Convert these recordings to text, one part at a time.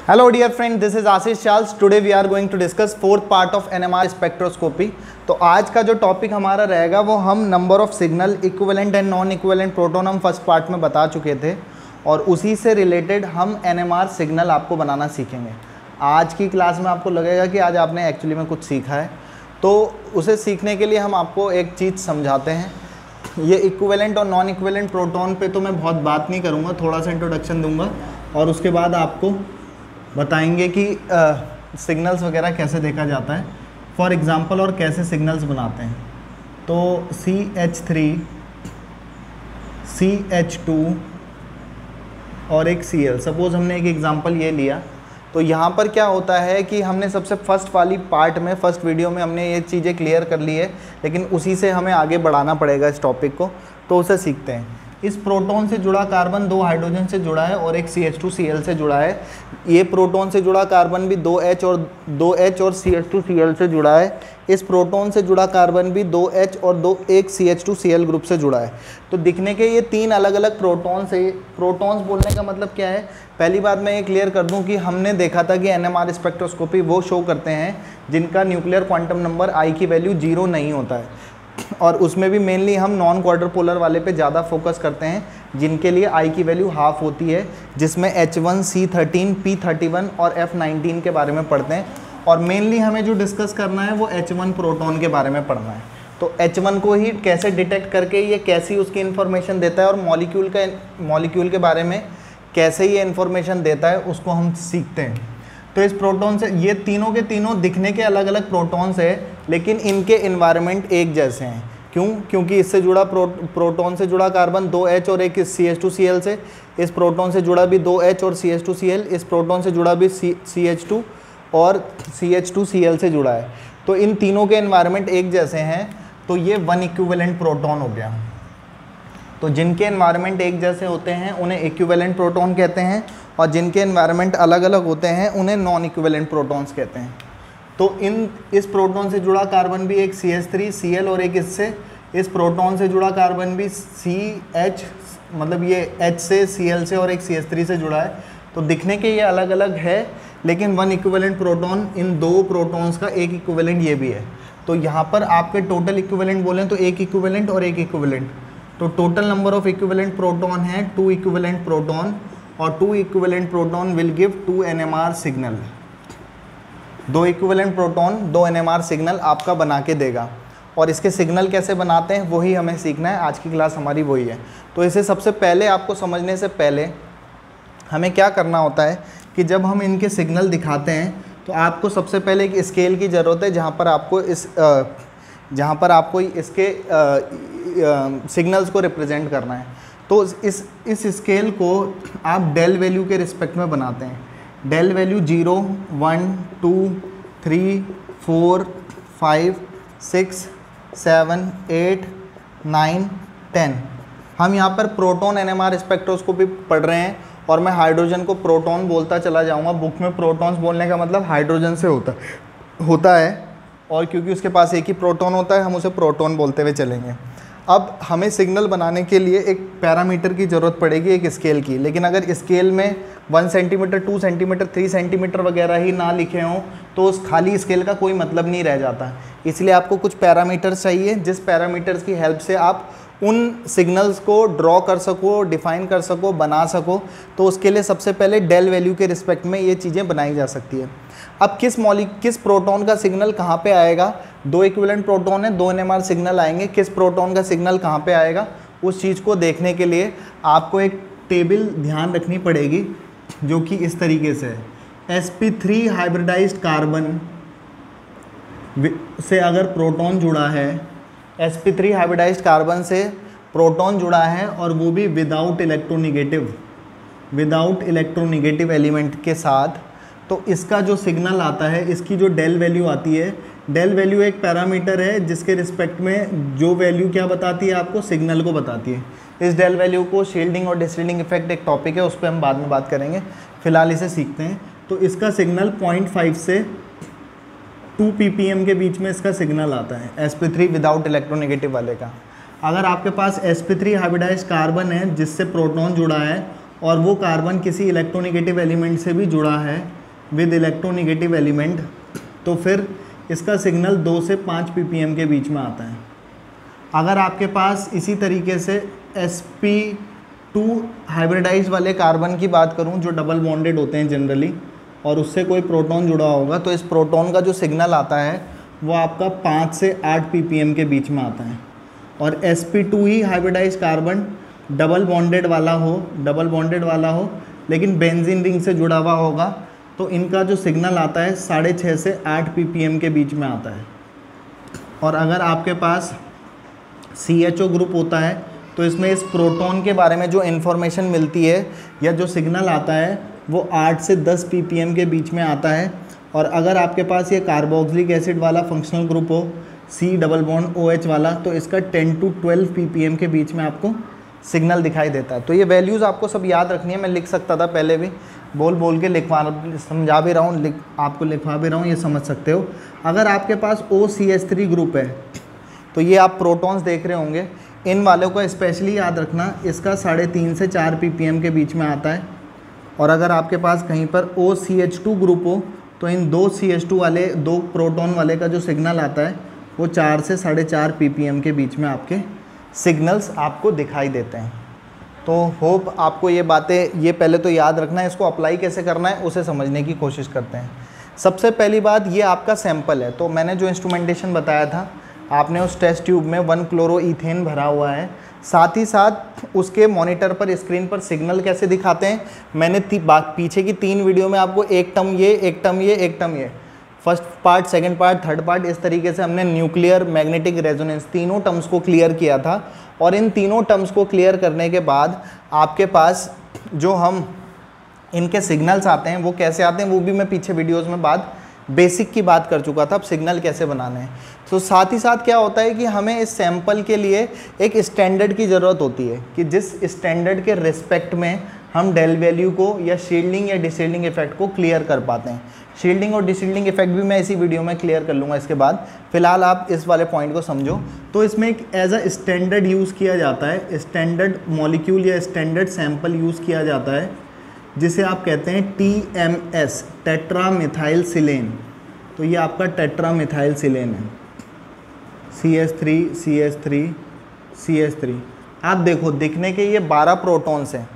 Hello dear friend, this is Ashish Charles. Today we are going to discuss fourth part of NMR spectroscopy. तो आज का जो topic हमारा रहेगा वो हम number of signal equivalent and non equivalent proton हम फर्स्ट पार्ट में बता चुके थे और उसी से रिलेटेड हम NMR सिग्नल आपको बनाना सीखेंगे। आज की क्लास में आपको लगेगा कि आज आपने एक्चुअली में कुछ सीखा है, तो उसे सीखने के लिए हम आपको एक चीज़ समझाते हैं। ये इक्विवेलेंट और नॉन इक्विवेलेंट प्रोटॉन पे तो मैं बहुत बात नहीं करूँगा, थोड़ा सा इंट्रोडक्शन दूंगा और उसके बाद आपको बताएंगे कि सिग्नल्स वगैरह कैसे देखा जाता है फॉर एग्ज़ाम्पल और कैसे सिग्नल्स बनाते हैं। तो CH3, CH2 और एक Cl, सपोज़ हमने एक एग्ज़ाम्पल ये लिया, तो यहाँ पर क्या होता है कि हमने सबसे फर्स्ट वाली पार्ट में फर्स्ट वीडियो में हमने ये चीज़ें क्लियर कर ली है, लेकिन उसी से हमें आगे बढ़ाना पड़ेगा इस टॉपिक को, तो उसे सीखते हैं। इस प्रोटॉन से जुड़ा कार्बन 2 हाइड्रोजन से जुड़ा है और एक CH2Cl से जुड़ा है। ये प्रोटॉन से जुड़ा कार्बन भी 2H और CH2Cl से जुड़ा है। इस प्रोटॉन से जुड़ा कार्बन भी 2H और एक CH2Cl ग्रुप से जुड़ा है। तो दिखने के ये तीन अलग अलग प्रोटॉन्स है। प्रोटॉन्स बोलने का मतलब क्या है? पहली बात मैं ये क्लियर कर दूं कि हमने देखा था कि NMR स्पेक्ट्रोस्कोपी वो शो करते हैं जिनका न्यूक्लियर क्वांटम नंबर I की वैल्यू 0 नहीं होता है, और उसमें भी मेनली हम नॉन क्वार्टर पोलर वाले पे ज़्यादा फोकस करते हैं जिनके लिए I की वैल्यू हाफ होती है, जिसमें H1, C13, P31 और F19 के बारे में पढ़ते हैं। और मेनली हमें जो डिस्कस करना है वो H1 प्रोटॉन के बारे में पढ़ना है। तो H1 को ही कैसे डिटेक्ट करके ये कैसी उसकी इन्फॉर्मेशन देता है और मॉलिक्यूल के बारे में कैसे ये इन्फॉर्मेशन देता है उसको हम सीखते हैं। तो इस प्रोटॉन से ये तीनों के तीनों दिखने के अलग अलग प्रोटॉन्स है, लेकिन इनके इन्वायरमेंट एक जैसे हैं। क्यों? क्योंकि इससे जुड़ा प्रोटॉन से जुड़ा कार्बन 2H और एक CH2Cl से, इस प्रोटॉन से जुड़ा भी 2H और CH2Cl, इस प्रोटॉन से जुड़ा भी CH2 और CH2Cl से जुड़ा है। तो इन तीनों के एनवायरनमेंट एक जैसे हैं, तो ये वन इक्विवेलेंट प्रोटॉन हो गया। तो जिनके एनवायरनमेंट एक जैसे होते हैं उन्हें इक्विवेलेंट प्रोटॉन कहते हैं, और जिनके एनवायरनमेंट अलग अलग होते हैं उन्हें नॉन इक्विवेलेंट प्रोटॉन्स कहते हैं। तो इस प्रोटॉन से जुड़ा कार्बन भी एक CH3Cl और एक इस प्रोटॉन से जुड़ा कार्बन भी CH, मतलब ये H से, Cl से और एक CH3 से जुड़ा है। तो दिखने के ये अलग अलग है, लेकिन वन इक्विवेलेंट प्रोटॉन इन दो प्रोटॉन्स का एक इक्विवेलेंट ये भी है। तो यहाँ पर आपके टोटल इक्विवेलेंट बोलें तो एक इक्विवेलेंट और एक इक्विवेलेंट, तो total number of equivalent proton है 2 इक्विवेलेंट प्रोटॉन, और 2 equivalent proton will give 2 NMR signal. 2 equivalent proton 2 NMR signal आपका बना के देगा, और इसके सिग्नल कैसे बनाते हैं वही हमें सीखना है। आज की क्लास हमारी वही है। तो इसे सबसे पहले आपको समझने से पहले हमें क्या करना होता है कि जब हम इनके सिग्नल दिखाते हैं तो आपको सबसे पहले एक स्केल की ज़रूरत है जहाँ पर आपको इसके सिग्नल्स को रिप्रेजेंट करना है। तो इस स्केल को आप डेल वैल्यू के रिस्पेक्ट में बनाते हैं। डेल वैल्यू 0, 1, 2, 3, 4, 5, 6, 7, 8, 9, 10। हम यहाँ पर प्रोटॉन NMR स्पेक्ट्रोस्कोपी पढ़ रहे हैं और मैं हाइड्रोजन को प्रोटॉन बोलता चला जाऊँगा। बुक में प्रोटॉन्स बोलने का मतलब हाइड्रोजन से होता है, और क्योंकि उसके पास एक ही प्रोटॉन होता है हम उसे प्रोटॉन बोलते हुए चलेंगे। अब हमें सिग्नल बनाने के लिए एक पैरामीटर की ज़रूरत पड़ेगी, एक स्केल की, लेकिन अगर स्केल में 1 सेंटीमीटर, 2 सेंटीमीटर, 3 सेंटीमीटर वगैरह ही ना लिखे हों तो उस खाली स्केल का कोई मतलब नहीं रह जाता। इसलिए आपको कुछ पैरामीटर्स चाहिए जिस पैरामीटर्स की हेल्प से आप उन सिग्नल्स को ड्रॉ कर सको, डिफ़ाइन कर सको, बना सको। तो उसके लिए सबसे पहले डेल वैल्यू के रिस्पेक्ट में ये चीज़ें बनाई जा सकती है। अब किस प्रोटॉन का सिग्नल कहाँ पे आएगा? 2 इक्विवेलेंट प्रोटॉन है, 2 NMR सिग्नल आएंगे, किस प्रोटॉन का सिग्नल कहाँ पे आएगा उस चीज़ को देखने के लिए आपको एक टेबल ध्यान रखनी पड़ेगी जो कि इस तरीके से है। sp3 हाइब्रिडाइज्ड कार्बन से अगर प्रोटॉन जुड़ा है, sp3 हाइब्रिडाइज्ड कार्बन से प्रोटॉन जुड़ा है और वो भी विदाउट इलेक्ट्रोनेगेटिव एलिमेंट के साथ, तो इसका जो सिग्नल आता है, इसकी जो डेल वैल्यू आती है, डेल वैल्यू एक पैरामीटर है जिसके रिस्पेक्ट में जो वैल्यू क्या बताती है, आपको सिग्नल को बताती है। इस डेल वैल्यू को शील्डिंग और डिसशील्डिंग इफेक्ट एक टॉपिक है, उस पर हम बाद में बात करेंगे, फिलहाल इसे सीखते हैं। तो इसका सिग्नल 0.5 से 2 ppm के बीच में इसका सिग्नल आता है sp3 विदाउट इलेक्ट्रोनेगेटिव वाले का। अगर आपके पास sp3 हाइब्रिडाइज्ड कार्बन है जिससे प्रोटॉन जुड़ा है और वो कार्बन किसी इलेक्ट्रोनेगेटिव एलिमेंट से भी जुड़ा है विद इलेक्ट्रोनेगेटिव एलिमेंट, तो फिर इसका सिग्नल 2 से 5 ppm के बीच में आता है। अगर आपके पास इसी तरीके से sp2 हाइब्रिडाइज वाले कार्बन की बात करूं जो डबल बॉन्डेड होते हैं जनरली, और उससे कोई प्रोटॉन जुड़ा होगा, तो इस प्रोटॉन का जो सिग्नल आता है वो आपका 5 से 8 ppm के बीच में आता है। और sp2 ही हाइब्रिडाइज कार्बन डबल बॉन्डेड वाला हो लेकिन बेंजीन रिंग से जुड़ा हुआ होगा, तो इनका जो सिग्नल आता है 6.5 से 8 ppm के बीच में आता है। और अगर आपके पास CHO ग्रुप होता है तो इसमें इस प्रोटॉन के बारे में जो इन्फॉर्मेशन मिलती है या जो सिग्नल आता है वो 8 से 10 ppm के बीच में आता है। और अगर आपके पास ये कार्बोक्सिलिक एसिड वाला फंक्शनल ग्रुप हो C डबल बॉन्ड OH वाला, तो इसका 10 to 12 ppm के बीच में आपको सिग्नल दिखाई देता है। तो ये वैल्यूज़ आपको सब याद रखनी है। मैं लिख सकता था पहले भी, बोल के समझा भी रहा हूँ, आपको लिखवा भी रहा हूँ, ये समझ सकते हो। अगर आपके पास OCH3 ग्रुप है तो ये आप प्रोटॉन्स देख रहे होंगे, इन वालों का स्पेशली याद रखना, इसका 3.5 से 4 ppm के बीच में आता है। और अगर आपके पास कहीं पर OCH2 ग्रुप हो तो इन 2 CH2 वाले 2 प्रोटॉन वाले का जो सिग्नल आता है वो 4 से 4.5 ppm के बीच में आपके सिग्नल्स आपको दिखाई देते हैं। तो होप आपको ये बातें, ये पहले तो याद रखना है, इसको अप्लाई कैसे करना है उसे समझने की कोशिश करते हैं। सबसे पहली बात, ये आपका सैंपल है, तो मैंने जो इंस्ट्रूमेंटेशन बताया था, आपने उस टेस्ट ट्यूब में 1 क्लोरोईथेन भरा हुआ है, साथ ही साथ उसके मॉनिटर पर स्क्रीन पर सिग्नल कैसे दिखाते हैं, मैंने पीछे की 3 वीडियो में आपको एक टर्म ये first part, second part, third part, इस तरीके से हमने न्यूक्लियर, मैग्नेटिक रेजोनेंस तीनों टर्म्स को क्लियर किया था। और इन तीनों टर्म्स को क्लियर करने के बाद आपके पास जो हम इनके सिग्नल्स आते हैं वो कैसे आते हैं, वो भी मैं पीछे वीडियोज़ में बेसिक की बात कर चुका था। अब सिग्नल कैसे बनाने हैं, तो साथ ही साथ क्या होता है कि हमें इस सैंपल के लिए एक स्टैंडर्ड की ज़रूरत होती है कि जिस स्टैंडर्ड के रिस्पेक्ट में हम डेल वैल्यू को या शील्डिंग या डिशील्डिंग इफेक्ट को क्लियर कर पाते हैं। शील्डिंग और डिशील्डिंग इफेक्ट भी मैं इसी वीडियो में क्लियर कर लूँगा इसके बाद, फिलहाल आप इस वाले पॉइंट को समझो। तो इसमें एक एज अ स्टैंडर्ड यूज़ किया जाता है, स्टैंडर्ड मॉलिक्यूल या स्टैंडर्ड सैंपल यूज़ किया जाता है, जिसे आप कहते हैं TMS, टेट्रामिथाइल सिलेन। तो ये आपका टेट्रामिथाइल सिलेन है, CH3 आप देखो दिखने के ये 12 प्रोटॉन्स हैं,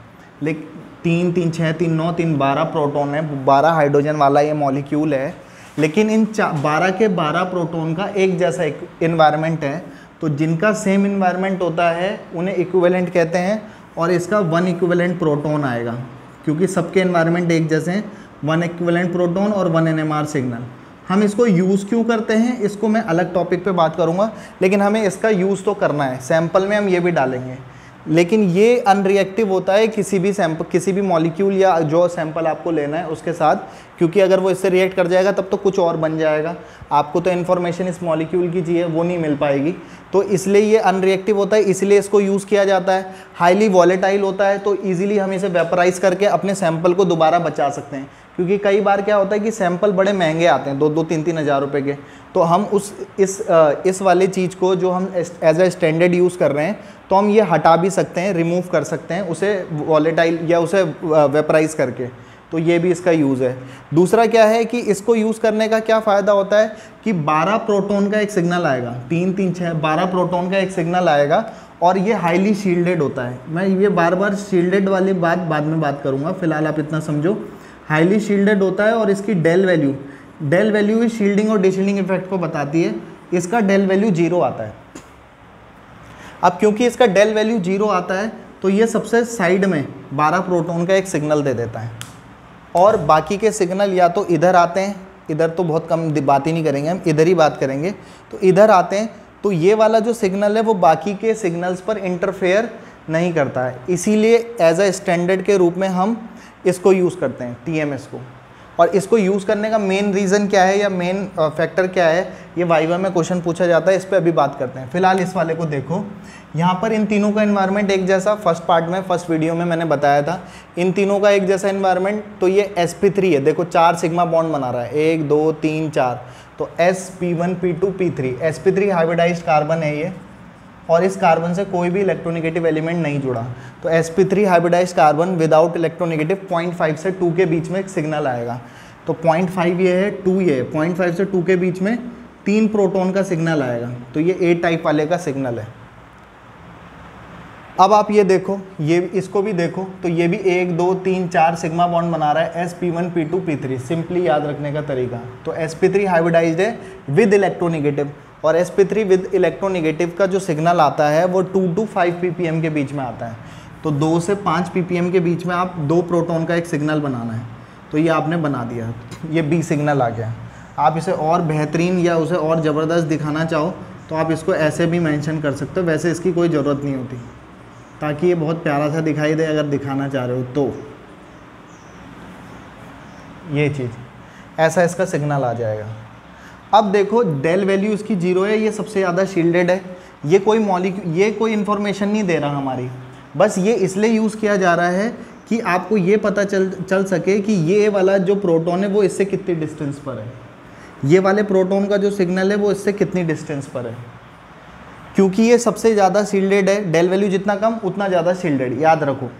लेकिन 3 3 6 3 9 3 12 प्रोटॉन है, 12 हाइड्रोजन वाला ये मॉलिक्यूल है, लेकिन इन 12 के 12 प्रोटॉन का एक जैसा इन्वायरमेंट है। तो जिनका सेम इन्वायरमेंट होता है उन्हें इक्विवेलेंट कहते हैं, और इसका 1 इक्विवेलेंट प्रोटॉन आएगा, क्योंकि सबके इन्वायरमेंट एक जैसे हैं, 1 इक्विवेलेंट प्रोटॉन और 1 NMR सिग्नल। हम इसको यूज़ क्यों करते हैं इसको मैं अलग टॉपिक पे बात करूँगा, लेकिन हमें इसका यूज़ तो करना है। सैंपल में हम ये भी डालेंगे, लेकिन ये अनरिएक्टिव होता है किसी भी मॉलिक्यूल या जो सैंपल आपको लेना है उसके साथ, क्योंकि अगर वो इससे रिएक्ट कर जाएगा तब तो कुछ और बन जाएगा, आपको तो इन्फॉर्मेशन इस मॉलिक्यूल की चाहिए वो नहीं मिल पाएगी। तो इसलिए ये अनरिएक्टिव होता है, इसलिए इसको यूज़ किया जाता है। हाईली वॉलेटाइल होता है, तो ईजिली हम इसे वेपराइज करके अपने सैंपल को दोबारा बचा सकते हैं, क्योंकि कई बार क्या होता है कि सैंपल बड़े महंगे आते हैं, 2-2 3-3 हज़ार रुपये के। तो हम इस वाली चीज़ को जो हम एज अ स्टैंडर्ड यूज़ कर रहे हैं, तो हम ये हटा भी सकते हैं, रिमूव कर सकते हैं उसे वॉलेटाइल या उसे वेपराइज करके। तो ये भी इसका यूज़ है। दूसरा क्या है कि इसको यूज़ करने का क्या फ़ायदा होता है कि 12 प्रोटॉन का एक सिग्नल आएगा, 3 3 6 12 प्रोटॉन का एक सिग्नल आएगा, और ये हाईली शील्डेड होता है। मैं ये बार शील्डेड वाली बात बाद में बात करूँगा, फिलहाल आप इतना समझो। हाईली शील्डेड होता है और इसकी डेल वैल्यू ही शील्डिंग और डिशील्डिंग इफेक्ट को बताती है। इसका डेल वैल्यू 0 आता है। अब क्योंकि इसका डेल वैल्यू 0 आता है, तो ये सबसे साइड में 12 प्रोटॉन का एक सिग्नल दे देता है, और बाकी के सिग्नल या तो इधर आते हैं, इधर तो बहुत कम बात ही नहीं करेंगे हम, इधर ही बात करेंगे। तो इधर आते हैं, तो ये वाला जो सिग्नल है वो बाकी के सिग्नल्स पर इंटरफेयर नहीं करता है, इसीलिए एज अ स्टैंडर्ड के रूप में हम इसको यूज़ करते हैं TMS को। और इसको यूज़ करने का मेन रीज़न क्या है या मेन फैक्टर क्या है, ये वाइवा में क्वेश्चन पूछा जाता है, इस पर अभी बात करते हैं। फिलहाल इस वाले को देखो, यहाँ पर इन तीनों का एनवायरनमेंट एक जैसा, फर्स्ट वीडियो में मैंने बताया था, इन तीनों का एक जैसा एनवायरनमेंट। तो ये sp3 है, देखो 4 सिग्मा बॉन्ड बना रहा है, 1 2 3 4, तो sp1 p2 p3, sp3 hybridised carbon है ये, और इस कार्बन से कोई भी इलेक्ट्रोनेगेटिव एलिमेंट नहीं जुड़ा। तो sp3 hybridised carbon without electronegative 0.5 से 2 के बीच में एक सिग्नल आएगा। तो 0.5 ये है, 2 ये है, 0.5 से 2 के बीच में 3 प्रोटॉन का सिग्नल आएगा। तो ये A टाइप वाले का सिग्नल है। अब आप ये देखो, ये इसको भी देखो, तो ये भी 1 2 3 4 सिग्मा बॉन्ड बना रहा है, sp1 p2 p3, सिंपली याद रखने का तरीका। तो sp3 हाइब्रिडाइज्ड है विद इलेक्ट्रोनेगेटिव, और sp3 विद इलेक्ट्रोनेगेटिव का जो सिग्नल आता है वो 2 to 5 ppm के बीच में आता है। तो 2 से 5 ppm के बीच में आप 2 प्रोटॉन का एक सिग्नल बनाना है। तो ये आपने बना दिया, ये B सिग्नल आ गया। आप इसे और बेहतरीन या उसे और ज़बरदस्त दिखाना चाहो तो आप इसको ऐसे भी मेंशन कर सकते हो, वैसे इसकी कोई ज़रूरत नहीं होती, ताकि ये बहुत प्यारा सा दिखाई दे अगर दिखाना चाह रहे हो तो। ये चीज़ ऐसा इसका सिग्नल आ जाएगा। अब देखो डेल वैल्यू इसकी 0 है, ये सबसे ज़्यादा शील्डेड है। ये कोई इन्फॉर्मेशन नहीं दे रहा हमारी, बस ये इसलिए यूज़ किया जा रहा है कि आपको ये पता चल सके कि ये वाला जो प्रोटॉन है वो इससे कितनी डिस्टेंस पर है, ये वाले प्रोटॉन का जो सिग्नल है वो इससे कितनी डिस्टेंस पर है। क्योंकि ये सबसे ज़्यादा शील्डेड है, डेल वैल्यू जितना कम उतना ज़्यादा शील्डेड, याद रखो।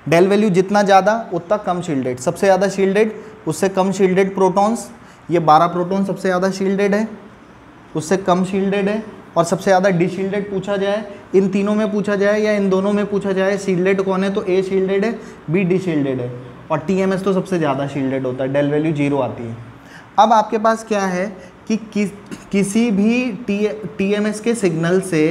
डेल वैल्यू जितना ज़्यादा उतना कम शील्डेड, सबसे ज़्यादा शील्डेड उससे कम शील्डेड प्रोटॉन्स। ये 12 प्रोटॉन सबसे ज़्यादा शील्डेड है, उससे कम शील्डेड है, और सबसे ज़्यादा डिशील्डेड पूछा जाए, इन तीनों में पूछा जाए या इन दोनों में पूछा जाए शील्डेड कौन है, तो A शील्डेड है, B डिशील्डेड है, और TMS तो सबसे ज़्यादा शील्डेड होता है, डेल वैल्यू 0 आती है। अब आपके पास क्या है कि किसी भी TMS के सिग्नल से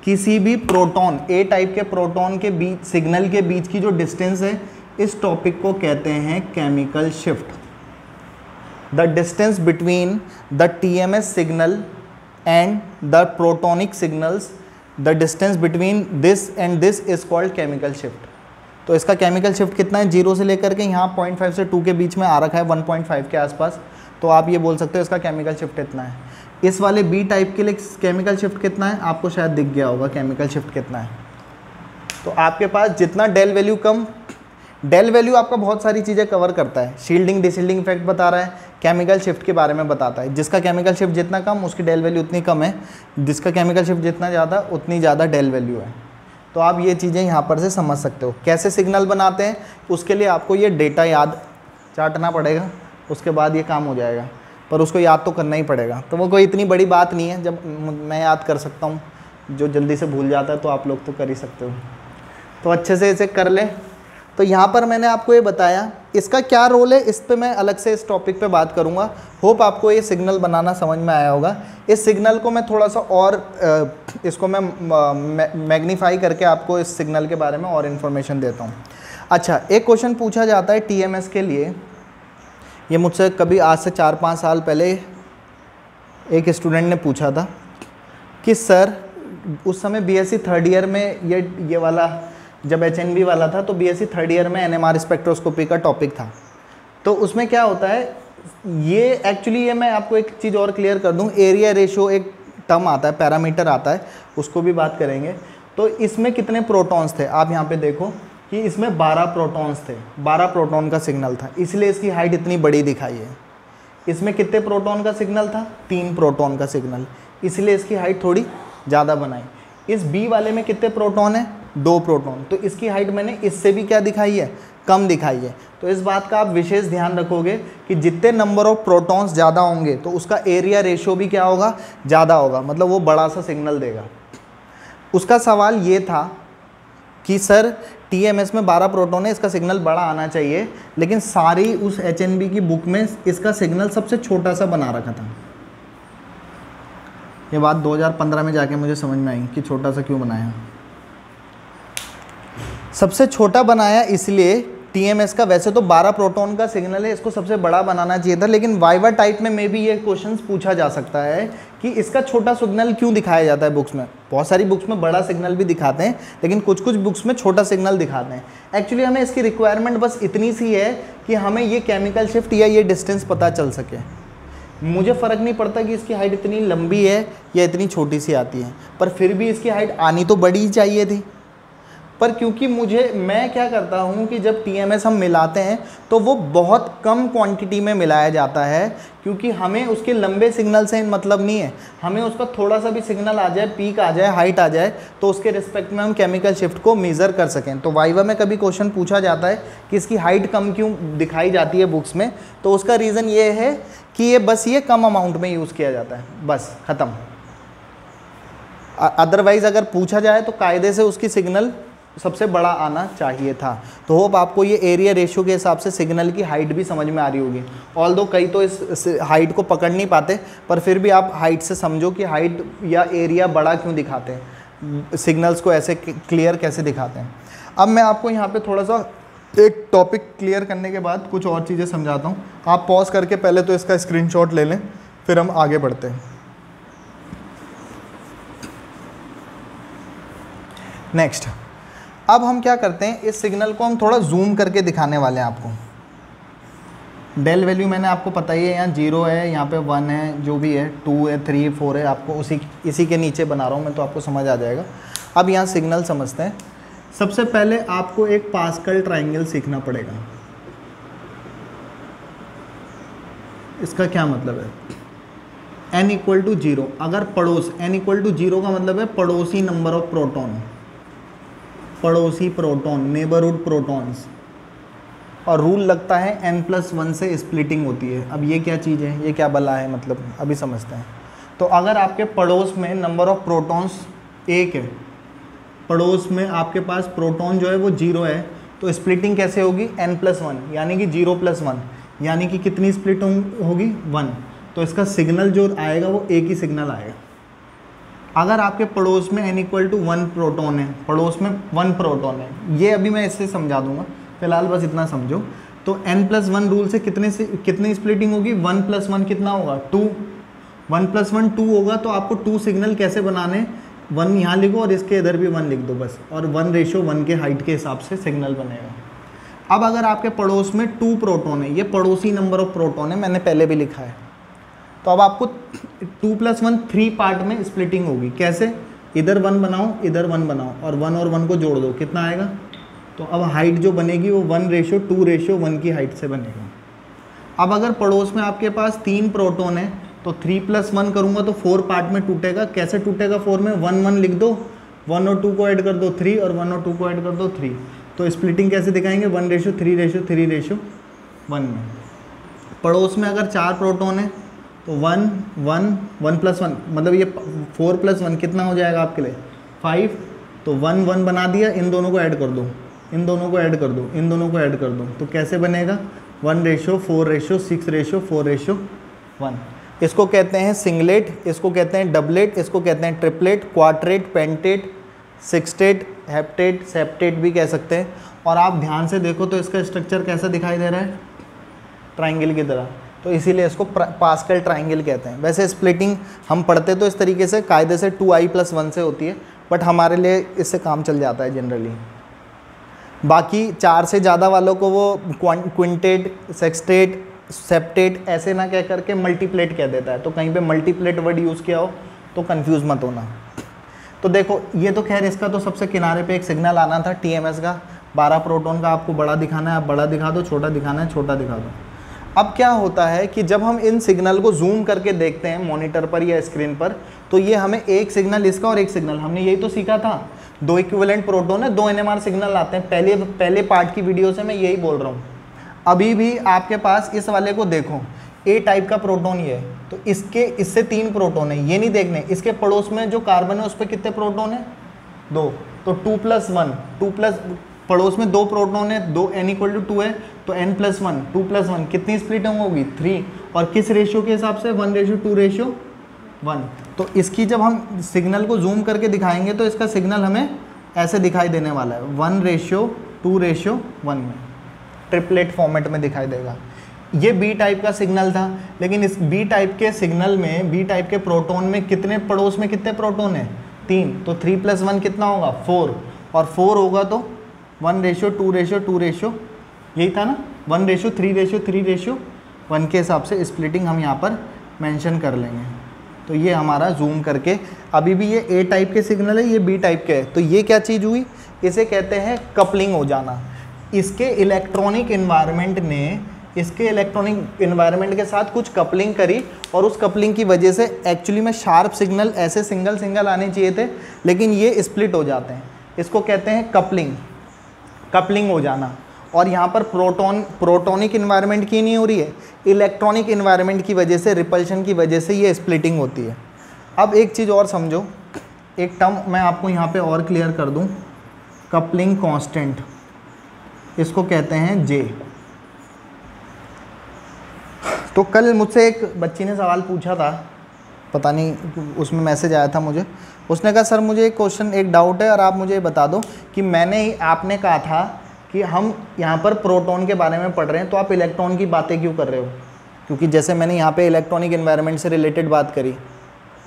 किसी भी प्रोटॉन, A टाइप के प्रोटॉन के बीच, सिग्नल के बीच की जो डिस्टेंस है, इस टॉपिक को कहते हैं chemical shift. The distance between the TMS signal and the protonic signals, the distance between this and this is called chemical shift। तो इसका chemical shift कितना है, 0 से लेकर के यहाँ 0.5 से 2 के बीच में आ रखा है, 1.5 के आसपास। तो आप ये बोल सकते हो इसका chemical shift इतना है। इस वाले B टाइप के लिए chemical shift कितना है, आपको शायद दिख गया होगा chemical shift कितना है। तो आपके पास जितना डेल वैल्यू कम, डेल वैल्यू आपका बहुत सारी चीज़ें कवर करता है, शील्डिंग डिशील्डिंग इफेक्ट बता रहा है, केमिकल शिफ्ट के बारे में बताता है। जिसका केमिकल शिफ्ट जितना कम उसकी डेल वैल्यू उतनी कम है, जिसका केमिकल शिफ्ट जितना ज़्यादा उतनी ज़्यादा डेल वैल्यू है। तो आप ये चीज़ें यहाँ पर से समझ सकते हो। कैसे सिग्नल बनाते हैं उसके लिए आपको ये डेटा याद चाटना पड़ेगा, उसके बाद ये काम हो जाएगा, पर उसको याद तो करना ही पड़ेगा। तो वो कोई इतनी बड़ी बात नहीं है, जब मैं याद कर सकता हूँ, जो जल्दी से भूल जाता है तो आप लोग तो कर ही सकते हो। तो अच्छे से इसे कर लें। तो यहाँ पर मैंने आपको ये बताया, इसका क्या रोल है इस पे मैं अलग से इस टॉपिक पे बात करूँगा। होप आपको ये सिग्नल बनाना समझ में आया होगा। इस सिग्नल को मैं थोड़ा सा और इसको मैं मैग्नीफाई करके आपको इस सिग्नल के बारे में और इन्फॉर्मेशन देता हूँ। अच्छा, एक क्वेश्चन पूछा जाता है TMS के लिए, ये मुझसे कभी आज से 4-5 साल पहले एक स्टूडेंट ने पूछा था कि सर, उस समय BSc थर्ड ईयर में ये वाला, जब HNB वाला था तो BSc थर्ड ईयर में NMR स्पेक्ट्रोस्कोपी का टॉपिक था। तो उसमें क्या होता है, ये एक्चुअली, ये मैं आपको एक चीज़ और क्लियर कर दूं, एरिया रेशो एक टर्म आता है, पैरामीटर आता है, उसको भी बात करेंगे। तो इसमें कितने प्रोटॉन्स थे, आप यहाँ पे देखो कि इसमें 12 प्रोटॉन्स थे, 12 प्रोटॉन का सिग्नल था, इसलिए इसकी हाइट इतनी बड़ी दिखाई है। इसमें कितने प्रोटॉन का सिग्नल था, 3 प्रोटॉन का सिग्नल, इसलिए इसकी हाइट थोड़ी ज़्यादा बनाई। इस B वाले में कितने प्रोटॉन है, 2 प्रोटॉन, तो इसकी हाइट मैंने इससे भी क्या दिखाई है, कम दिखाई है। तो इस बात का आप विशेष ध्यान रखोगे कि जितने नंबर ऑफ प्रोटॉन्स ज़्यादा होंगे तो उसका एरिया रेशो भी क्या होगा, ज़्यादा होगा, मतलब वो बड़ा सा सिग्नल देगा। उसका सवाल ये था कि सर TMS में 12 प्रोटॉन है, इसका सिग्नल बड़ा आना चाहिए, लेकिन सारी उस HNB की बुक में इसका सिग्नल सबसे छोटा सा बना रखा था। ये बात 2015 में जाके मुझे समझ में आई कि छोटा सा क्यों बनाया। सबसे छोटा बनाया इसलिए, TMS का वैसे तो 12 प्रोटॉन का सिग्नल है, इसको सबसे बड़ा बनाना चाहिए था, लेकिन वाइवा टाइप में मे भी ये क्वेश्चंस पूछा जा सकता है कि इसका छोटा सिग्नल क्यों दिखाया जाता है बुक्स में। बहुत सारी बुक्स में बड़ा सिग्नल भी दिखाते हैं, लेकिन कुछ कुछ बुक्स में छोटा सिग्नल दिखाते हैं। एक्चुअली हमें इसकी रिक्वायरमेंट बस इतनी सी है कि हमें ये केमिकल शिफ्ट या ये डिस्टेंस पता चल सके। मुझे फ़र्क नहीं पड़ता कि इसकी हाइट इतनी लंबी है या इतनी छोटी सी आती है, पर फिर भी इसकी हाइट आनी तो बड़ी ही चाहिए थी। पर क्योंकि मैं क्या करता हूँ कि जब TMS हम मिलाते हैं तो वो बहुत कम क्वांटिटी में मिलाया जाता है, क्योंकि हमें उसके लंबे सिग्नल से मतलब नहीं है, हमें उसका थोड़ा सा भी सिग्नल आ जाए, पीक आ जाए, हाइट आ जाए, तो उसके रिस्पेक्ट में हम केमिकल शिफ्ट को मेज़र कर सकें। तो वाइवा में कभी क्वेश्चन पूछा जाता है कि इसकी हाइट कम क्यों दिखाई जाती है बुक्स में, तो उसका रीज़न ये है कि ये कम अमाउंट में यूज़ किया जाता है, बस ख़त्म। अदरवाइज़ अगर पूछा जाए तो कायदे से उसकी सिग्नल सबसे बड़ा आना चाहिए था। तो होप आपको ये एरिया रेशियो के हिसाब से सिग्नल की हाइट भी समझ में आ रही होगी। ऑल्दो कई तो इस हाइट को पकड़ नहीं पाते, पर फिर भी आप हाइट से समझो कि हाइट या एरिया बड़ा क्यों दिखाते हैं, सिग्नल्स को ऐसे क्लियर कैसे दिखाते हैं। अब मैं आपको यहाँ पे थोड़ा सा एक टॉपिक क्लियर करने के बाद कुछ और चीज़ें समझाता हूँ। आप पॉज करके पहले तो इसका स्क्रीनशॉट ले लें, फिर हम आगे बढ़ते हैं। नेक्स्ट, अब हम क्या करते हैं, इस सिग्नल को हम थोड़ा जूम करके दिखाने वाले हैं आपको। डेल वैल्यू मैंने आपको पता ही है, यहाँ 0 है, यहाँ पे 1 है, जो भी है 2 है 3 4 है, आपको इसी के नीचे बना रहा हूँ मैं, तो आपको समझ आ जाएगा। अब यहाँ सिग्नल समझते हैं। सबसे पहले आपको एक पास्कल ट्राइंगल सीखना पड़ेगा। इसका क्या मतलब है, n = 0, अगर पड़ोस n = 0 का मतलब है पड़ोसी नंबर ऑफ प्रोटॉन, पड़ोसी प्रोटॉन, नेबरहुड प्रोटॉन्स, और रूल लगता है n+1 से स्प्लिटिंग होती है। अब ये क्या चीज़ है, ये क्या बला है, मतलब अभी समझते हैं। तो अगर आपके पड़ोस में नंबर ऑफ प्रोटॉन्स 1 है, पड़ोस में आपके पास प्रोटॉन जो है वो 0 है, तो स्प्लिटिंग कैसे होगी, n+1, यानी कि 0+1, यानी कि कितनी स्प्लिट होगी, 1। तो इसका सिग्नल जो आएगा वो एक ही सिग्नल आएगा। अगर आपके पड़ोस में n = 1 प्रोटॉन है, पड़ोस में 1 प्रोटॉन है, ये अभी मैं इससे समझा दूंगा, फिलहाल बस इतना समझो। तो n+1 रूल से कितनी स्प्लिटिंग होगी, 1+1 कितना होगा, 2, 1+1 2 होगा। तो आपको 2 सिग्नल कैसे बनाने, 1 यहाँ लिखो और इसके इधर भी 1 लिख दो बस, और 1:1 के हाइट के हिसाब से सिग्नल बनेगा। अब अगर आपके पड़ोस में 2 प्रोटॉन है, ये पड़ोसी नंबर ऑफ प्रोटॉन है, मैंने पहले भी लिखा है, तो अब आपको 2+1 3 पार्ट में स्प्लिटिंग होगी। कैसे, इधर 1 बनाओ, इधर 1 बनाओ, और 1 और 1 को जोड़ दो, कितना आएगा। तो अब हाइट जो बनेगी वो 1:2:1 की हाइट से बनेगा। अब अगर पड़ोस में आपके पास 3 प्रोटॉन है, तो 3+1 करूँगा तो 4 पार्ट में टूटेगा। कैसे टूटेगा, 4 में 1 1 लिख दो, 1 और 2 को ऐड कर दो 3, और 1 और 2 को ऐड कर दो 3। तो स्प्लिटिंग कैसे दिखाएंगे, 1:3:3:1 में। पड़ोस में अगर 4 प्रोटॉन है तो 1 1 1+1, मतलब ये 4+1 कितना हो जाएगा आपके लिए, 5। तो 1 1 बना दिया, इन दोनों को ऐड कर दो, इन दोनों को ऐड कर दो, इन दोनों को ऐड कर दो, तो कैसे बनेगा, 1:4:6:4:1। इसको कहते हैं सिंगलेट, इसको कहते हैं डबलेट, इसको कहते हैं ट्रिपलेट, क्वार्टरेट, पेंटेट, सिक्सटेट, हेप्टेट, सेप्टेट भी कह सकते हैं। और आप ध्यान से देखो तो इसका स्ट्रक्चर कैसा दिखाई दे रहा है, ट्राइंगल की तरह, तो इसीलिए इसको पास्कल ट्राइंगल कहते हैं। वैसे स्प्लिटिंग हम पढ़ते तो इस तरीके से कायदे से 2i+1 से होती है, बट हमारे लिए इससे काम चल जाता है जनरली। बाकी 4 से ज़्यादा वालों को वो क्विंटेट, सेक्सटेट, सेप्टेट ऐसे ना कह करके मल्टीप्लेट कह देता है, तो कहीं पे मल्टीप्लेट वर्ड यूज़ किया हो तो कंफ्यूज मत होना। तो देखो ये तो खैर इसका तो सबसे किनारे पे एक सिग्नल आना था TMS का, 12 प्रोटॉन का आपको बड़ा दिखाना है, आप बड़ा दिखा दो, छोटा दिखाना है, छोटा दिखा दो। अब क्या होता है कि जब हम इन सिग्नल को जूम करके देखते हैं मॉनिटर पर या स्क्रीन पर, तो ये हमें एक सिग्नल इसका और एक सिग्नल, हमने यही तो सीखा था, 2 इक्विवेलेंट प्रोटॉन है, 2 NMR सिग्नल आते हैं। पहले पार्ट की वीडियो से मैं यही बोल रहा हूँ। अभी भी आपके पास इस वाले को देखो, A टाइप का प्रोटॉन ये है, तो इससे 3 प्रोटॉन है, ये नहीं देखने, इसके पड़ोस में जो कार्बन है उस पर कितने प्रोटॉन है, 2, तो 2+1 पड़ोस में 2 प्रोटॉन है, 2 n = 2 है, तो n+1 2+1 कितनी स्प्लिट होगी, 3, और किस रेशियो के हिसाब से, 1:2:1। तो इसकी जब हम सिग्नल को जूम करके दिखाएंगे तो इसका सिग्नल हमें ऐसे दिखाई देने वाला है, 1:2:1 में, ट्रिपलेट फॉर्मेट में दिखाई देगा। ये B टाइप का सिग्नल था, लेकिन इस B टाइप के सिग्नल में, B टाइप के प्रोटॉन में कितने पड़ोस में कितने प्रोटॉन है, 3, तो 3+1 कितना होगा, 4, और 4 होगा तो 1:2:2, यही था ना, 1:3:3:1 के हिसाब से स्प्लिटिंग हम यहाँ पर मेंशन कर लेंगे। तो ये हमारा जूम करके, अभी भी ये ए टाइप के सिग्नल है, ये बी टाइप के है, तो ये क्या चीज़ हुई, इसे कहते हैं कपलिंग हो जाना। इसके इलेक्ट्रॉनिक इन्वायरमेंट के साथ कुछ कपलिंग करी और उस कपलिंग की वजह से एक्चुअली में शार्प सिग्नल ऐसे सिंगल सिंगल आने चाहिए थे, लेकिन ये स्प्लिट हो जाते हैं। इसको कहते हैं कपलिंग हो जाना। और यहाँ पर प्रोटोनिक इन्वायरमेंट की नहीं हो रही है, इलेक्ट्रॉनिक इन्वायरमेंट की वजह से, रिपल्शन की वजह से ये स्प्लिटिंग होती है। अब एक चीज़ और समझो, एक टर्म मैं आपको यहाँ पे और क्लियर कर दूँ, कपलिंग कांस्टेंट, इसको कहते हैं जे। तो कल मुझसे एक बच्ची ने सवाल पूछा था, पता नहीं उसमें मैसेज आया था मुझे, उसने कहा सर मुझे एक क्वेश्चन, एक डाउट है और आप मुझे बता दो कि आपने कहा था कि हम यहाँ पर प्रोटॉन के बारे में पढ़ रहे हैं, तो आप इलेक्ट्रॉन की बातें क्यों कर रहे हो? क्योंकि जैसे मैंने यहाँ पे इलेक्ट्रॉनिक एनवायरनमेंट से रिलेटेड बात करी,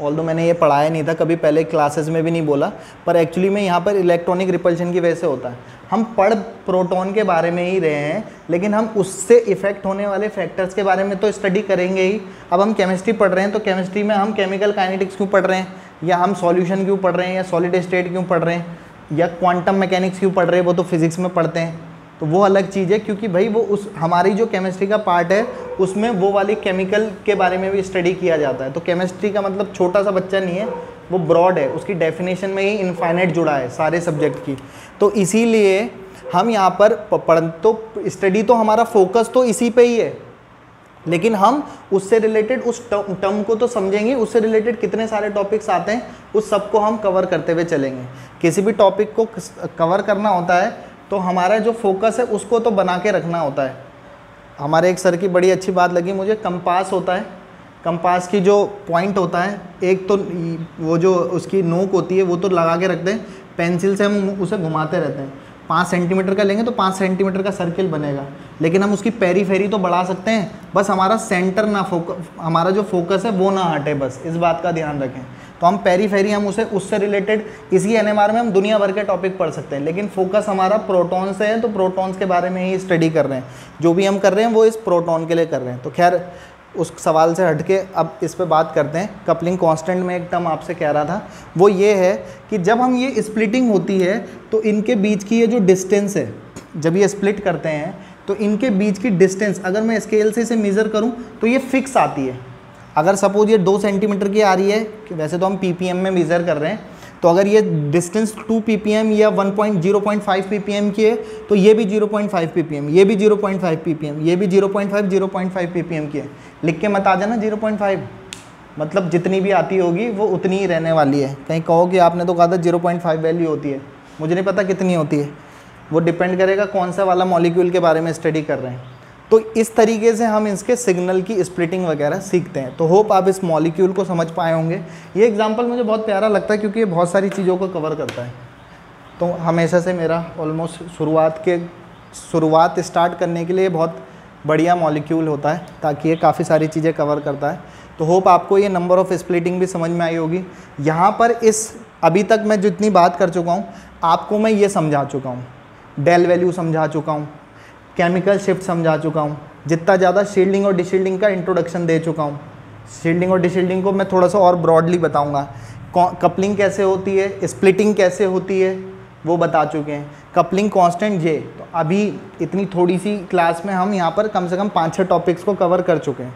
ऑल्दो मैंने ये पढ़ाया नहीं था कभी, पहले क्लासेस में भी नहीं बोला, पर एक्चुअली में यहाँ पर इलेक्ट्रॉनिक रिपल्शन की वजह से होता है। हम पढ़ प्रोटॉन के बारे में ही रहे हैं, लेकिन हम उससे इफेक्ट होने वाले फैक्टर्स के बारे में तो स्टडी करेंगे ही। अब हम केमिस्ट्री पढ़ रहे हैं, तो केमिस्ट्री में हम केमिकल काइनेटिक्स क्यों पढ़ रहे हैं, या हम सॉल्यूशन क्यों पढ़ रहे हैं, या सॉलिड स्टेट क्यों पढ़ रहे हैं, या क्वांटम मैकेनिक्स क्यों पढ़ रहे हैं, वो तो फिजिक्स में पढ़ते हैं, तो वो अलग चीज़ है। क्योंकि भाई वो उस हमारी जो केमिस्ट्री का पार्ट है उसमें वो वाली केमिकल के बारे में भी स्टडी किया जाता है। तो केमिस्ट्री का मतलब छोटा सा बच्चा नहीं है, वो ब्रॉड है, उसकी डेफिनेशन में ही इनफाइनाइट जुड़ा है सारे सब्जेक्ट की। तो इसीलिए हम यहाँ पर तो स्टडी तो हमारा फोकस तो इसी पे ही है, लेकिन हम उससे रिलेटेड उस टर्म को तो समझेंगे, उससे रिलेटेड कितने सारे टॉपिक्स आते हैं उस सबको हम कवर करते हुए चलेंगे। किसी भी टॉपिक को कवर करना होता है तो हमारा जो फोकस है उसको तो बना के रखना होता है। हमारे एक सर की बड़ी अच्छी बात लगी मुझे, कंपास होता है, कंपास की जो पॉइंट होता है, एक तो वो जो उसकी नोक होती है वो तो लगा के रखते हैं, पेंसिल से हम उसे घुमाते रहते हैं। 5 सेंटीमीटर का लेंगे तो 5 सेंटीमीटर का सर्किल बनेगा, लेकिन हम उसकी पेरीफेरी तो बढ़ा सकते हैं, बस हमारा सेंटर ना हमारा जो फोकस है वो ना हटे, बस इस बात का ध्यान रखें। तो हम पेरीफेरी हम उसे उससे रिलेटेड इसी एनएमआर में हम दुनिया भर के टॉपिक पढ़ सकते हैं, लेकिन फोकस हमारा प्रोटॉन से है, तो प्रोटॉन्स के बारे में ही स्टडी कर रहे हैं। जो भी हम कर रहे हैं वो इस प्रोटॉन के लिए कर रहे हैं। तो खैर उस सवाल से हटके अब इस पे बात करते हैं। कपलिंग कांस्टेंट में एक टर्म आपसे कह रहा था, वो ये है कि जब हम ये स्प्लिटिंग होती है तो इनके बीच की ये जो डिस्टेंस है, जब ये स्प्लिट करते हैं तो इनके बीच की डिस्टेंस अगर मैं स्केल से इसे मेज़र करूं तो ये फिक्स आती है। अगर सपोज ये 2 सेंटीमीटर की आ रही है, कि वैसे तो हम ppm में मेज़र कर रहे हैं, तो अगर ये डिस्टेंस 2 ppm या 0.5 ppm की है तो ये भी 0.5 ppm, ये भी 0.5 ppm, ये भी 0.5 ppm की है। लिख के मत आ जाना 0.5, मतलब जितनी भी आती होगी वो उतनी ही रहने वाली है। कहीं कहो कि आपने तो कहा था 0.5 वैल्यू होती है, मुझे नहीं पता कितनी होती है, वो डिपेंड करेगा कौन सा वाला मॉलिक्यूल के बारे में स्टडी कर रहे हैं। तो इस तरीके से हम इसके सिग्नल की स्प्लिटिंग वगैरह सीखते हैं। तो होप आप इस मॉलिक्यूल को समझ पाए होंगे। ये एग्जांपल मुझे बहुत प्यारा लगता है क्योंकि ये बहुत सारी चीज़ों को कवर करता है। तो हमेशा से मेरा ऑलमोस्ट शुरुआत स्टार्ट करने के लिए बहुत बढ़िया मॉलिक्यूल होता है, ताकि ये काफ़ी सारी चीज़ें कवर करता है। तो होप आपको ये नंबर ऑफ़ स्प्लिटिंग भी समझ में आई होगी। यहाँ पर अभी तक मैं जितनी बात कर चुका हूँ आपको मैं ये समझा चुका हूँ, डेल वैल्यू समझा चुका हूँ, केमिकल शिफ्ट समझा चुका हूँ, जितना ज़्यादा शील्डिंग और डिशील्डिंग का इंट्रोडक्शन दे चुका हूँ। शील्डिंग और डिशील्डिंग को मैं थोड़ा सा और ब्रॉडली बताऊँगा। कपलिंग कैसे होती है, स्प्लिटिंग कैसे होती है वो बता चुके हैं। कपलिंग कांस्टेंट जे, तो अभी इतनी थोड़ी सी क्लास में हम यहाँ पर कम से कम 5-6 टॉपिक्स को कवर कर चुके हैं।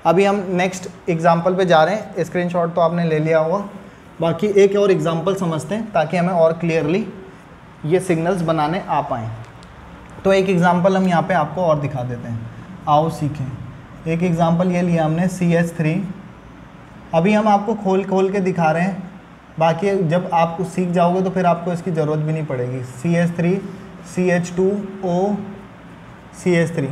अभी हम नेक्स्ट एग्जाम्पल पे जा रहे हैं। स्क्रीनशॉट तो आपने ले लिया होगा, बाकी एक और एग्जाम्पल समझते हैं ताकि हमें और क्लियरली ये सिग्नल्स बनाने आ पाएँ। तो एक एग्ज़ाम्पल हम यहाँ पे आपको और दिखा देते हैं, आओ सीखें। एक एग्ज़ाम्पल ये लिया हमने CH3। अभी हम आपको खोल के दिखा रहे हैं, बाकी जब आप सीख जाओगे तो फिर आपको इसकी ज़रूरत भी नहीं पड़ेगी। CH3 CH2O CH3,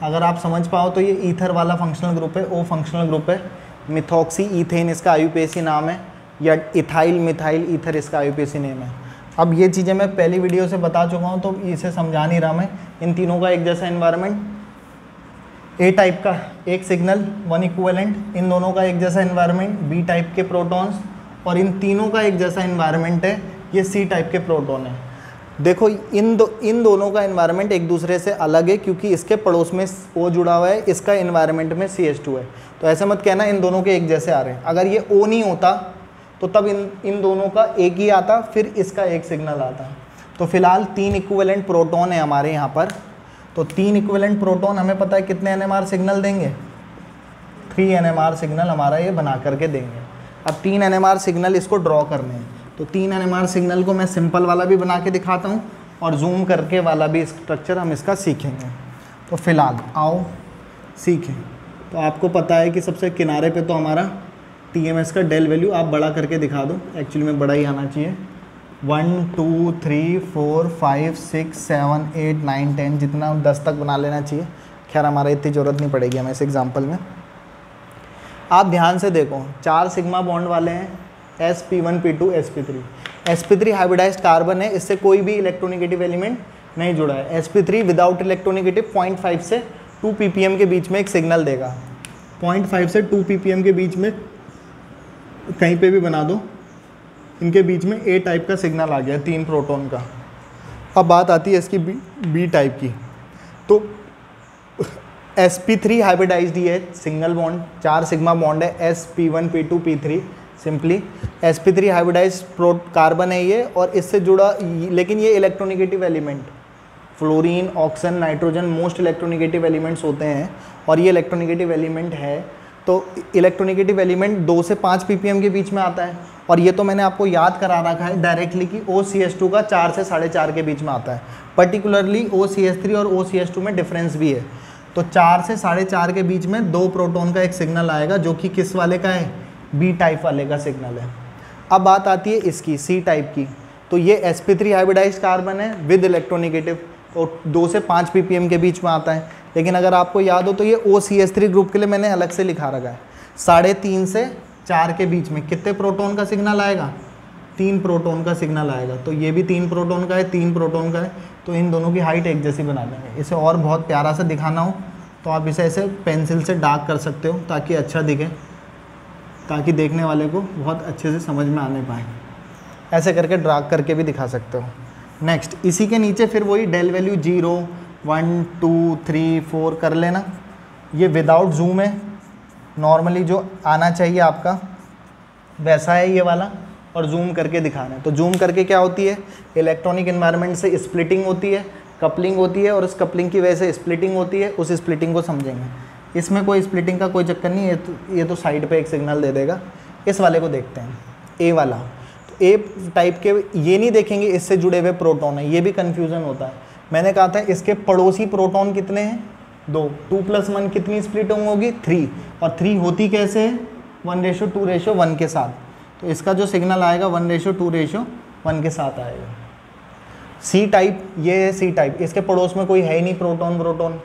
अगर आप समझ पाओ तो ये ईथर वाला फंक्शनल ग्रुप है, O फंक्शनल ग्रुप है। मिथॉक्सी ईथेन इसका IUPAC नाम है, या इथाइल मिथाइल ईथर इसका IUPAC नेम है। अब ये चीज़ें मैं पहली वीडियो से बता चुका हूँ तो इसे समझा नहीं रहा मैं। इन तीनों का एक जैसा एनवायरनमेंट, ए टाइप का एक सिग्नल 1 इक्विवेलेंट, इन दोनों का एक जैसा एनवायरनमेंट बी टाइप के प्रोटॉन्स, और इन तीनों का एक जैसा एनवायरनमेंट है ये सी टाइप के प्रोटॉन है। देखो इन दोनों का एनवायरनमेंट एक दूसरे से अलग है, क्योंकि इसके पड़ोस में O जुड़ा हुआ है, इसका एनवायरनमेंट में CH2 है। तो ऐसा मत कहना इन दोनों के एक जैसे आ रहे हैं। अगर ये O नहीं होता तो तब इन दोनों का एक ही आता, फिर इसका एक सिग्नल आता। तो फिलहाल 3 इक्विवेलेंट प्रोटॉन है हमारे यहाँ पर। तो 3 इक्विवेलेंट प्रोटॉन हमें पता है कितने NMR सिग्नल देंगे, 3 NMR सिग्नल हमारा ये बना करके देंगे। अब 3 NMR सिग्नल इसको ड्रॉ करने हैं। तो 3 NMR सिग्नल को मैं सिंपल वाला भी बना के दिखाता हूँ और जूम करके वाला भी स्ट्रक्चर हम इसका सीखेंगे। तो फिलहाल आओ सीखें। तो आपको पता है कि सबसे किनारे पे तो हमारा TMS का डेल वैल्यू आप बड़ा करके दिखा दो, एक्चुअली में बड़ा ही आना चाहिए। 1 2 3 4 5 6 7 8 9 10, जितना 10 तक बना लेना चाहिए। खैर हमारा इतनी ज़रूरत नहीं पड़ेगी हमें इस एग्जाम्पल में। आप ध्यान से देखो, 4 सिग्मा बॉन्ड वाले हैं, sp1 p2 sp3। sp3 hybridised carbon है, इससे कोई भी इलेक्ट्रोनेगेटिव एलिमेंट नहीं जुड़ा है। sp3 विदाउट इलेक्ट्रोनेगेटिव 0.5 से 2 ppm के बीच में एक सिग्नल देगा। 0.5 से 2 ppm के बीच में कहीं पे भी बना दो, इनके बीच में A टाइप का सिग्नल आ गया 3 प्रोटॉन का। अब बात आती है इसकी B टाइप की। तो sp3 हाइब्रिडाइज्ड ही है, सिंगल बॉन्ड, 4 सिग्मा बॉन्ड है, sp1 p2 p3। Simply sp3 hybridised carbon है ये, और इससे जुड़ा, लेकिन ये electronegative element, fluorine, oxygen, nitrogen most electronegative elements होते हैं, और ये इलेक्ट्रोनेगेटिव एलिमेंट है। तो इलेक्ट्रोनेगेटिव एलिमेंट 2 से 5 ppm के बीच में आता है। और ये तो मैंने आपको याद करा रखा है डायरेक्टली कि OCH2 का 4 से 4.5 के बीच में आता है। पर्टिकुलरली OCH3 और OCH2 में डिफरेंस भी है। तो 4 से 4.5 के बीच में 2 प्रोटॉन का एक सिग्नल आएगा, जो कि किस वाले का है, B टाइप वाले का सिग्नल है। अब बात आती है इसकी C टाइप की। तो ये sp3 हाइब्रिडाइज्ड कार्बन है विद इलेक्ट्रोनेगेटिव, तो 2 से 5 ppm के बीच में आता है। लेकिन अगर आपको याद हो तो ये OCH3 ग्रुप के लिए मैंने अलग से लिखा रखा है। 3.5 से 4 के बीच में कितने प्रोटॉन का सिग्नल आएगा, 3 प्रोटॉन का सिग्नल आएगा। तो ये भी 3 प्रोटॉन का है, 3 प्रोटॉन का है। तो इन दोनों की हाइट एक जैसी बना देंगे। इसे और बहुत प्यारा सा दिखाना हो तो आप इसे ऐसे पेंसिल से डार्क कर सकते हो, ताकि अच्छा दिखे, ताकि देखने वाले को बहुत अच्छे से समझ में आने पाए। ऐसे करके डार्क करके भी दिखा सकते हो। नेक्स्ट, इसी के नीचे फिर वही डेल वैल्यू 0 1 2 3 4 कर लेना। ये विदाउट जूम है, नॉर्मली जो आना चाहिए आपका वैसा है ये वाला, और जूम करके दिखाना है। तो जूम करके क्या होती है, इलेक्ट्रॉनिक एनवायरनमेंट से स्प्लिटिंग होती है, कपलिंग होती है, और उस कपलिंग की वजह से स्प्लिटिंग होती है। उस स्प्लिटिंग को समझेंगे। इसमें कोई स्प्लिटिंग का कोई चक्कर नहीं है, ये तो साइड पे एक सिग्नल दे देगा। इस वाले को देखते हैं, ए वाला। तो ए टाइप के ये नहीं देखेंगे इससे जुड़े हुए प्रोटॉन है, ये भी कन्फ्यूज़न होता है। मैंने कहा था इसके पड़ोसी प्रोटॉन कितने हैं, 2 2+1 कितनी स्प्लिटिंग होगी, 3। और 3 होती कैसे है, 1:2:1 के साथ। तो इसका जो सिग्नल आएगा 1:2:1 के साथ आएगा। सी टाइप, ये है सी टाइप। इसके पड़ोस में कोई है ही नहीं प्रोटॉन,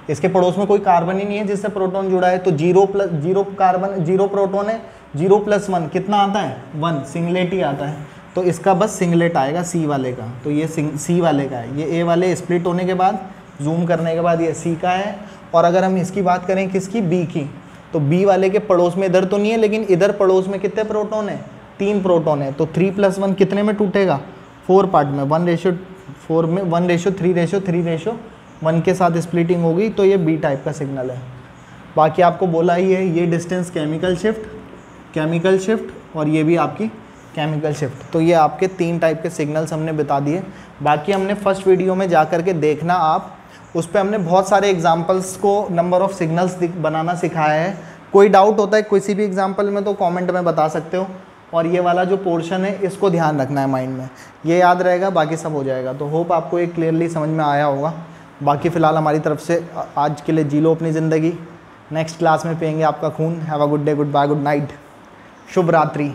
इसके पड़ोस में कोई कार्बन ही नहीं है जिससे प्रोटॉन जुड़ा है। तो 0 कार्बन 0 प्रोटॉन है, 0+1 कितना आता है, 1, सिंगलेट ही आता है। तो इसका बस सिंगलेट आएगा सी वाले का। तो ये सी वाले का है, ये ए वाले स्प्लिट होने के बाद जूम करने के बाद ये सी का है। और अगर हम इसकी बात करें किसकी, बी की, तो बी वाले के पड़ोस में इधर तो नहीं है, लेकिन इधर पड़ोस में कितने प्रोटॉन है, 3 प्रोटॉन है। तो 3+1 कितने में टूटेगा, 4 पार्ट में, 1:4 में, 1:3:3:1 के साथ स्प्लिटिंग होगी। तो ये बी टाइप का सिग्नल है। बाकी आपको बोला ही है, ये डिस्टेंस केमिकल शिफ्ट और ये भी आपकी केमिकल शिफ्ट। तो ये आपके 3 टाइप के सिग्नल्स हमने बता दिए। बाकी हमने फर्स्ट वीडियो में जा कर के देखना आप, उस पर हमने बहुत सारे एग्जाम्पल्स को नंबर ऑफ़ सिग्नल्स बनाना सिखाया है। कोई डाउट होता है किसी भी एग्जाम्पल में तो कमेंट में बता सकते हो। और ये वाला जो पोर्शन है इसको ध्यान रखना है माइंड में, ये याद रहेगा, बाकी सब हो जाएगा। तो होप आपको ये क्लियरली समझ में आया होगा। बाकी फ़िलहाल हमारी तरफ से आज के लिए जी लो अपनी ज़िंदगी। नेक्स्ट क्लास में पिएंगे आपका खून। Have a good day, goodbye, good night, शुभ रात्रि।